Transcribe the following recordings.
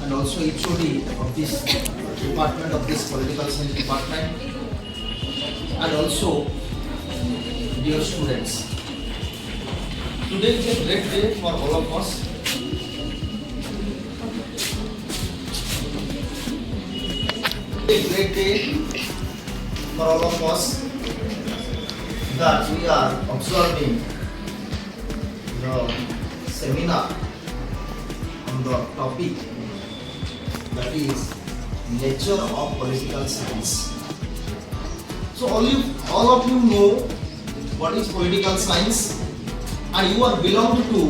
and also HOD of this department, of this political science department, and also dear students. Today is a great day for all of us. A great day for all of us that we are observing the seminar on the topic that is nature of political science. So all of you know what is political science, and you are belong to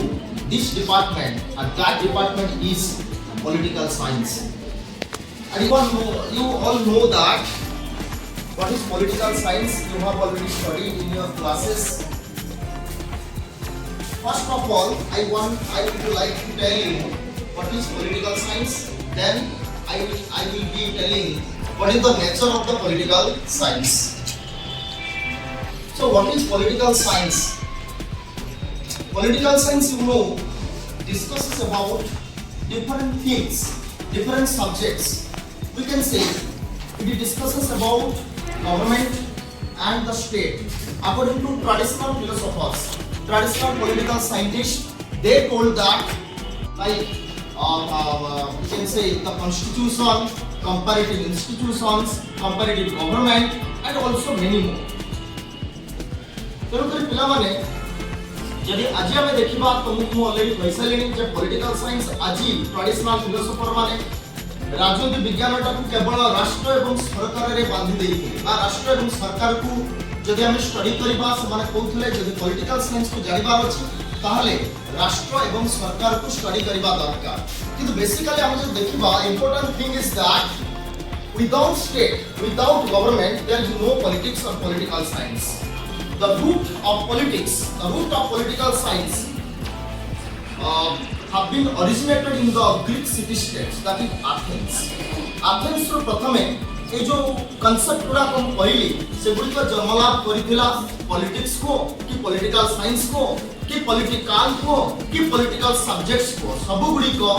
this department, and that department is political science. And you all know that what is political science. You have already studied in your classes. First of all, I would like to tell you what is political science. Then I will be telling what is the nature of the political science. So what is political science? Political science, you know, discusses about different things, different subjects. We can say it discusses about government and the state. According to traditional philosophers, traditional political scientists, they told that like we can say the constitution, comparative institutions, comparative government, and also many more. तेणुकर पिलामाने जदि आज आमे देखिबा तो मु already कहसलेनी जे political science आज traditional philosopher माने राजनीति विज्ञानटा को केवल राष्ट्र एवं सरकार रे बांधी देइथिले बा राष्ट्र एवं सरकार को जदि आमे स्टडी करबा से माने कहउथिले जदि पॉलिटिकल साइंस को जानिबार अछि ताहले राष्ट्र एवं सरकार को स्टडी करबा दरकार किंतु बेसिकली आमे जो देखिबा important thing is that without state without government there is no politics or political science. The root of politics, the root of political science have been originated in the Greek city-states, that is Athens. Athens रो प्रथमे ए जो concept गुड़ा को पहली से गुड़ी का जन्मलाभ करिथिला politics को कि political science को कि political को कि political subjects को सब गुड़ी को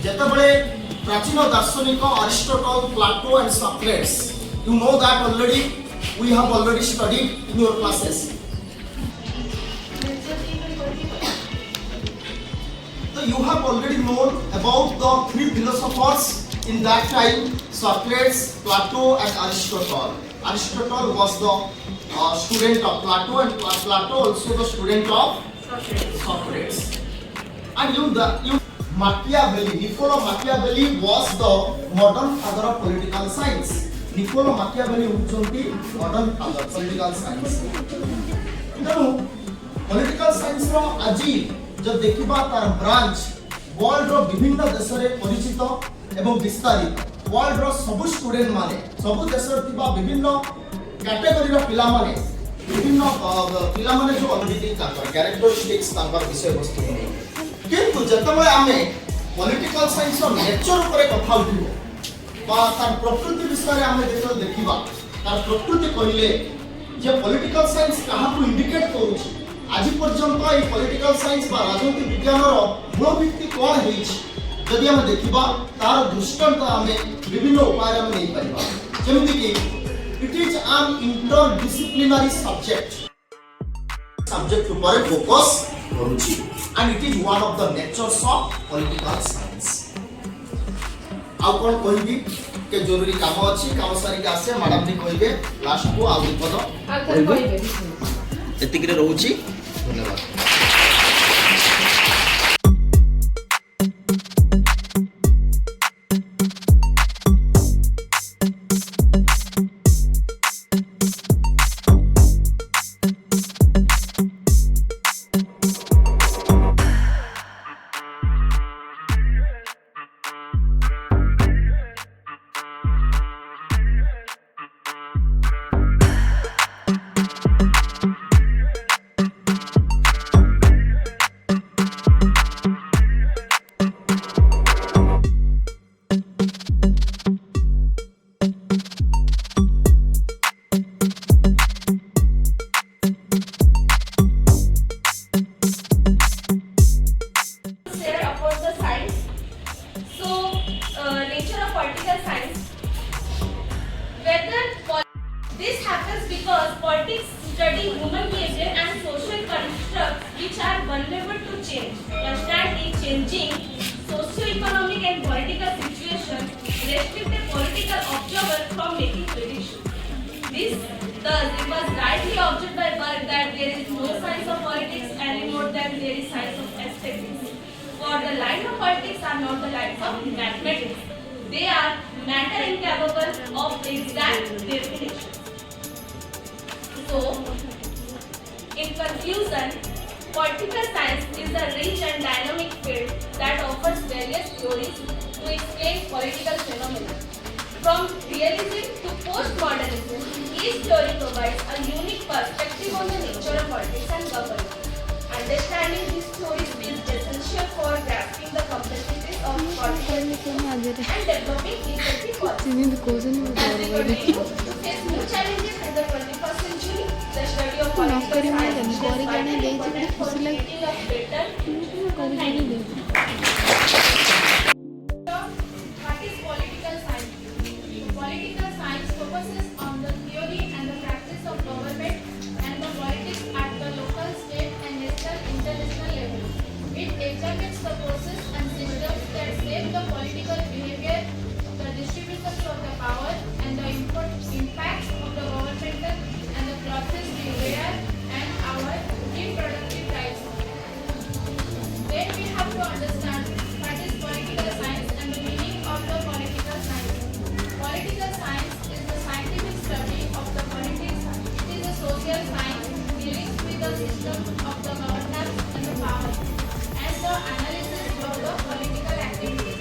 जेते बड़े प्राचीन दार्शनिक Aristotle, Plato and Socrates. You know that already. We have already studied in your classes. So you have already known about the three philosophers in that time: Socrates, Plato, and Aristotle. Aristotle was the student of Plato, and Plato also the student of Socrates. And Machiavelli, Niccolo Machiavelli was the modern father of political science. Niccolo Machiavelli होचंती modern father political science. तेणु political science रो आजि जो देखिबा तार branch world रो विभिन्न देश रे परिचित एवं विस्तारित. वर्ल्ड रो सब स्टूडेंट माने सब देश रे थिबा विभिन्न कैटेगरी रो पिला माने विभिन्न पिला माने जो ऑलरेडी ताकर कैरेक्टरिस्टिक्स ताकर विषय वस्तु किंतु जतबे आमे पॉलिटिकल साइंस रो नेचर ऊपर कथा उठिबो तार प्रकृति विषय आमे देखिबा तार प्रकृति कहले जे पॉलिटिकल साइंस काहाकू इंडिकेट करूछि. आज पर्यंत ए पॉलिटिकल साइंस बा राजनीति विज्ञान रो मूल भित्ति कोन हेछि जदि हम देखिबा तार दृष्टांत आमे विभिन्न उपाय हम नै परिबा. जेमिति कि it is an interdisciplinary subject ऊपर फोकस करूछि and it is one of the natures of political science. आउ कोन कहबी के जरूरी काम अछि काम सारी के आसे मैडम ने कहबे लास्ट को आउ पद कहबे एतिकरे रहउछि. धन्यवाद. nature of political science. This happens because politics study human behavior and social constructs which are vulnerable to change. Constantly changing socio-economic and political situations restrict a political observer from making predictions. Thus, it was rightly observed by Burke that there is no science of politics any more than there is science of aesthetics. For the line of politics are not the lines of mathematics. They are matter incapable of exact definition. So, in conclusion, political science is a rich and dynamic field that offers various theories to explain political phenomena. From realism to postmodernism, each theory provides a unique perspective on the nature of politics and government. Understanding these theories is essential for grasping the complexities of political and developing effective policy. As we continue to face new challenges in the 21st century, the study of political science is vitally important for creating a better society. What is political science? Political science focuses on the theory and the practice of government and the politics at the local, state, and national international level. It examines the process and systems that shape the political behavior, the distribution of the power, and the impacts of the governmental and the clothes we wear and our reproductive rights. Then we have to understand what is political science and the meaning of the political science. Political science is the scientific study of the politics. It is a social science dealing with the system of the governance and the power, and the analysis of the political activities,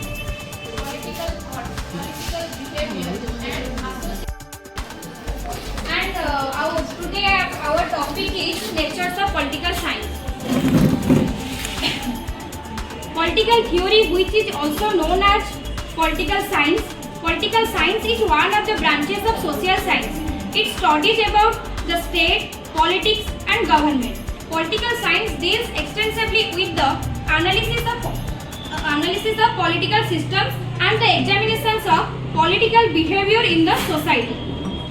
political thought, political behavior, and association. And our topic is natures of political science. Political theory, which is also known as political science. Political science is one of the branches of social science. It studies about the state, politics, and government. Political science deals extensively with the analysis of political systems and the examinations of political behavior in the society.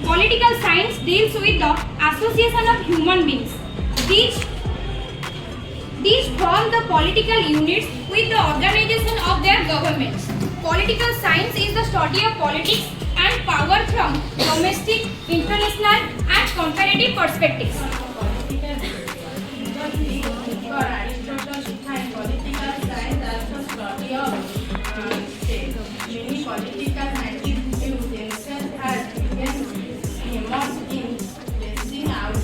Political science deals with the association of human beings. These form the political units with the organization of their governments. Political science is the study of politics and power from domestic, international, and comparative perspectives. For Aristotle, define political science as the study of state. Many political scientists view themselves as immersed in placing out of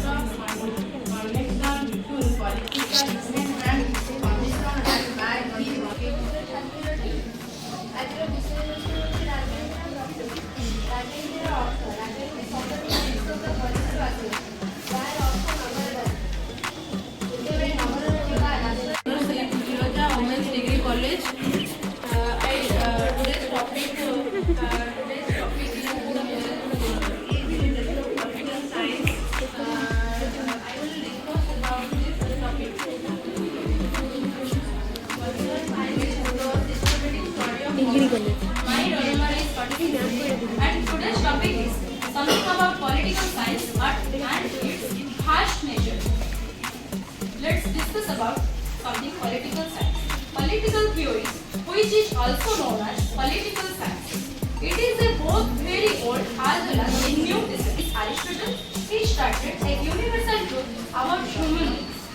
connection between political movement and condition and by Women's Degree College. Today's topic is political science. I will discuss about this topic. Political science is the systematic study of politics. My role is political and today's topic is something about political science and its harsh nature. Let's discuss about something political science. Political theory, which is also known as political science. It is a both very old as well as a new discipline. Aristotle, he started a universal truth about human beings.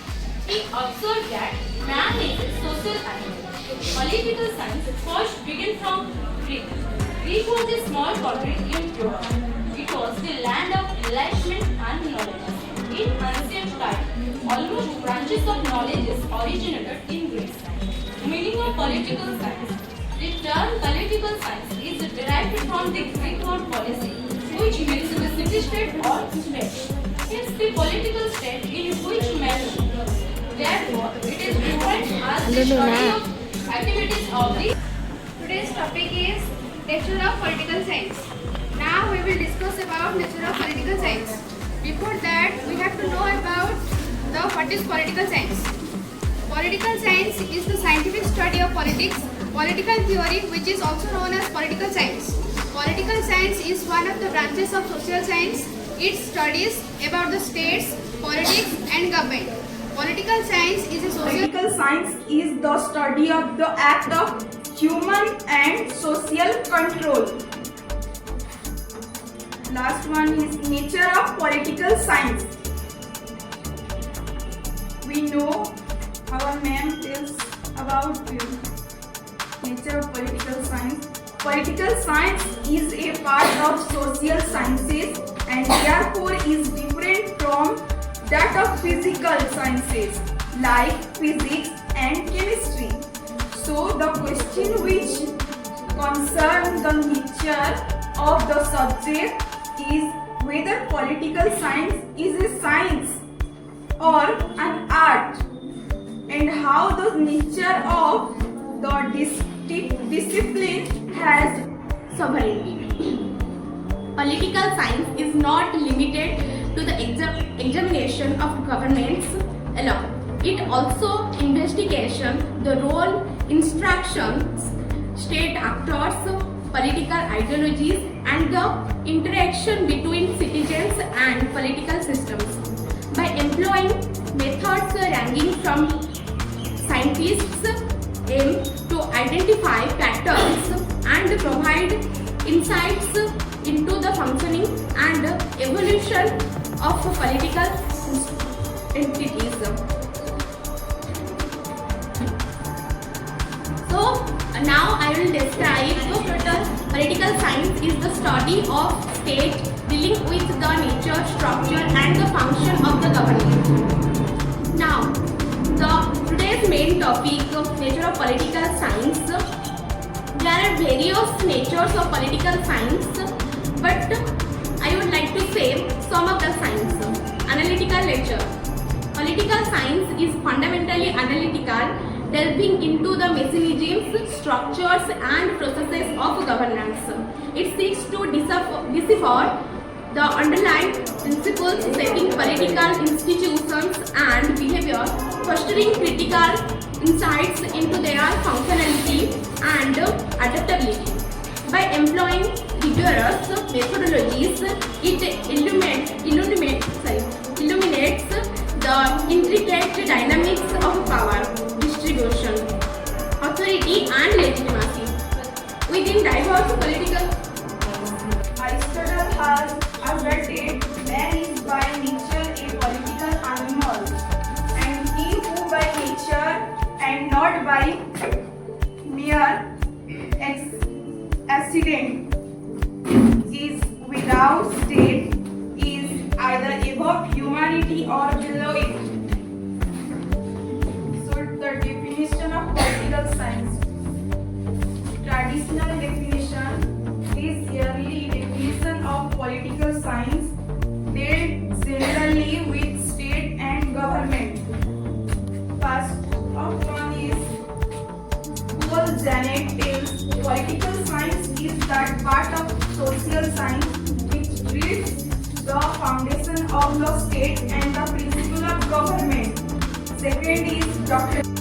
He observed that man is a social animal. Political science first began from Greek. Greek was a small country in Europe. It was the land of enlightenment and knowledge. In ancient times, almost branches of knowledge originated in Greece. Meaning of political science. The term political science is derived from the Greek word policy, which means the city-state or state. Hence, the political state in which manner. Therefore, it is defined as the study of activities of the. Today's topic is nature of political science. Now we will discuss about nature of political science. Before that, we have to know about what is political science. Political science is the scientific study of politics. political theory, which is also known as political science. Political science is one of the branches of social science. It studies about the states, politics and government. Political science is a social Political science is the study of the act of human and social control. Last one is nature of political science. We know our ma'am tells about nature of political science. Political science is a part of social sciences and therefore is different from that of physical sciences like physics and chemistry. So the question which concerns the nature of the subject is whether political science is a science or an art, and how the nature of the discipline has sovereignty. Political science is not limited to the examination of governments alone. It also investigates the role, instructions, state actors, political ideologies, and the interaction between citizens and political systems. By employing methods ranging from scientists aim to identify patterns and provide insights into the functioning and evolution of political entities. So now I will describe political science is the study of state dealing with the nature, structure and the function of the government. Now today's main topic, nature of political science. There are various natures of political science, but I would like to say some of the science. Analytical nature. Political science is fundamentally analytical, delving into the mechanisms, structures and processes of governance. It seeks to decipher the underlying principles shaping political institutions and behavior, fostering critical insights into their functionality and adaptability. By employing rigorous methodologies, it illuminates the intricate dynamics of power, distribution, authority and legitimacy within diverse political. Aristotle has asserted man is by nature a political animal, and he who by nature and not by mere accident is without state is either above humanity or below it. So the definition of political science. Traditional definition is yearly definition of political science dealt generally with state and government. First of one is Paul Janet tells political science is that part of social science which treats the foundation of the state and the principle of government. Second is Dr.